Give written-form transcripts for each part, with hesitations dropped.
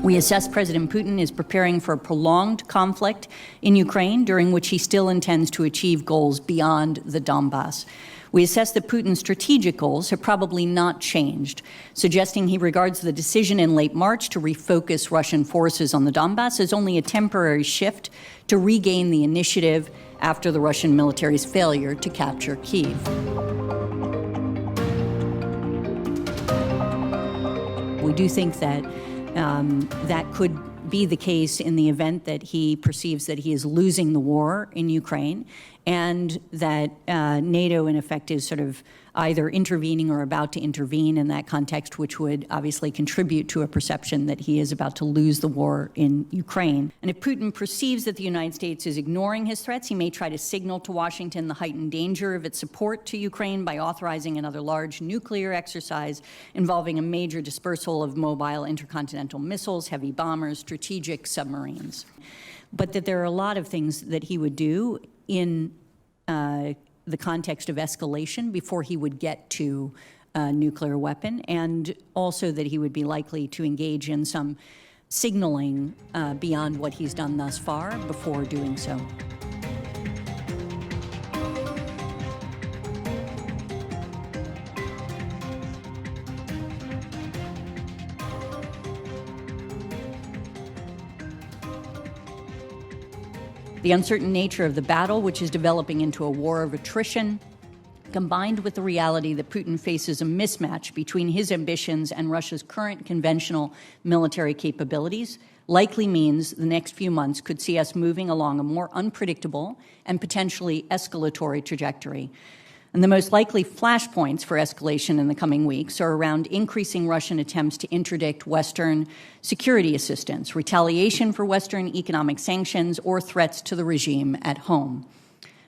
We assess President Putin is preparing for a prolonged conflict in Ukraine, during which he still intends to achieve goals beyond the Donbass. We assess that Putin's strategic goals have probably not changed, suggesting he regards the decision in late March to refocus Russian forces on the Donbass as only a temporary shift to regain the initiative after the Russian military's failure to capture Kyiv. We do think that that could be the case in the event that he perceives that he is losing the war in Ukraine, and that NATO, in effect, is sort of either intervening or about to intervene in that context, which would obviously contribute to a perception that he is about to lose the war in Ukraine. And if Putin perceives that the United States is ignoring his threats, he may try to signal to Washington the heightened danger of its support to Ukraine by authorizing another large nuclear exercise involving a major dispersal of mobile intercontinental missiles, heavy bombers, strategic submarines. But that there are a lot of things that he would do in the context of escalation before he would get to a nuclear weapon, and also that he would be likely to engage in some signaling beyond what he's done thus far before doing so. The uncertain nature of the battle, which is developing into a war of attrition, combined with the reality that Putin faces a mismatch between his ambitions and Russia's current conventional military capabilities, likely means the next few months could see us moving along a more unpredictable and potentially escalatory trajectory. And the most likely flashpoints for escalation in the coming weeks are around increasing Russian attempts to interdict Western security assistance, retaliation for Western economic sanctions, or threats to the regime at home.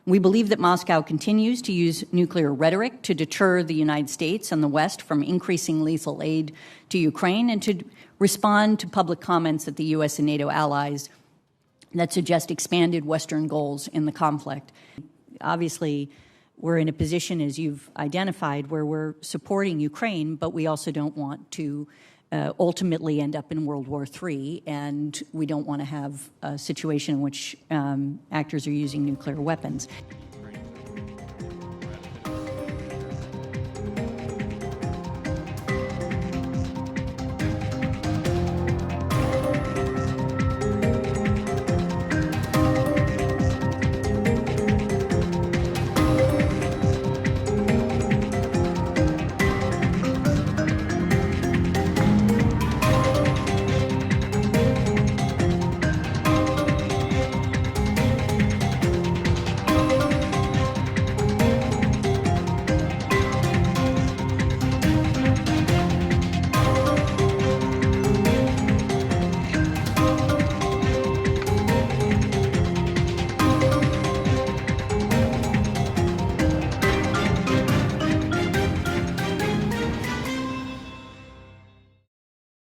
We believe that Moscow continues to use nuclear rhetoric to deter the United States and the West from increasing lethal aid to Ukraine, and to respond to public comments at the U.S. and NATO allies that suggest expanded Western goals in the conflict. Obviously, we're in a position, as you've identified, where we're supporting Ukraine, but we also don't want to ultimately end up in World War III, and we don't want to have a situation in which actors are using nuclear weapons.